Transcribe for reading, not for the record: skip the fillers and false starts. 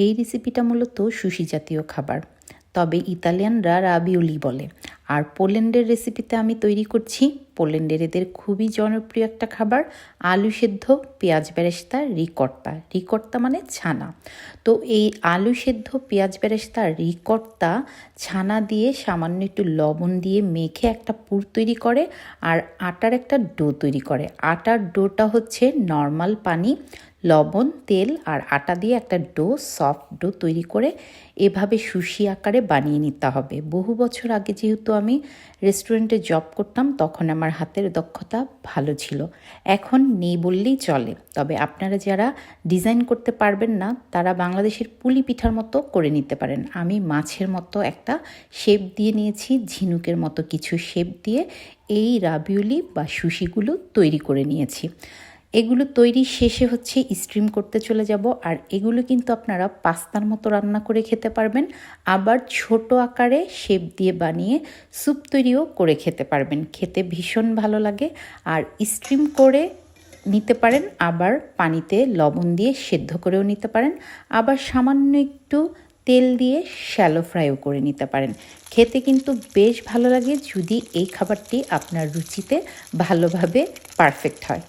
এই রেসিপিটা মূলত সুশি জাতীয় খাবার, তবে ইতালিয়ানরা রাবিওলি বলে। আর পোল্যান্ডের রেসিপিতে আমি তৈরি করছি পোল্যান্ডের এদের খুবই জনপ্রিয় একটা খাবার, আলু সেদ্ধ পেঁয়াজ বেরেস্তা রিকর্তা। রিকর্তা মানে ছানা। তো এই আলু সেদ্ধ পেঁয়াজ বেরেস্তা রিকর্তা ছানা দিয়ে সামান্য একটু লবণ দিয়ে মেখে একটা পুর তৈরি করে আর আটার একটা ডো তৈরি করে। আটার ডোটা হচ্ছে নর্মাল পানি, লবণ, তেল আর আটা দিয়ে একটা ডো, সফট ডো তৈরি করে এভাবে সুশি আকারে বানিয়ে নিতে হবে। বহু বছর আগে যেহেতু আমি রেস্টুরেন্টে জব করতাম, তখন আমার হাতের দক্ষতা ভালো ছিল, এখন নেই বললেই চলে। তবে আপনারা যারা ডিজাইন করতে পারবেন না, তারা বাংলাদেশের পুলি পিঠার মতো করে নিতে পারেন। আমি মাছের মতো একটা শেপ দিয়ে নিয়েছি, ঝিনুকের মতো কিছু শেপ দিয়ে এই রাবিওলি বা সুশিগুলো তৈরি করে নিয়েছি। এগুলো তৈরি শেষে হচ্ছে স্টিম করতে চলে যাব। আর এগুলো কিন্তু আপনারা পাস্তার মতো রান্না করে খেতে পারবেন, আবার ছোট আকারে শেপ দিয়ে বানিয়ে স্যুপ তৈরিও করে খেতে পারবেন। খেতে ভীষণ ভালো লাগে। আর স্টিম করে নিতে পারেন, আবার পানিতে লবণ দিয়ে সেদ্ধ করেও নিতে পারেন, আবার সামান্য একটু তেল দিয়ে শ্যালো ফ্রাইও করে নিতে পারেন। খেতে কিন্তু বেশ ভালো লাগে যদি এই খাবারটি আপনার রুচিতে ভালোভাবে পারফেক্ট হয়।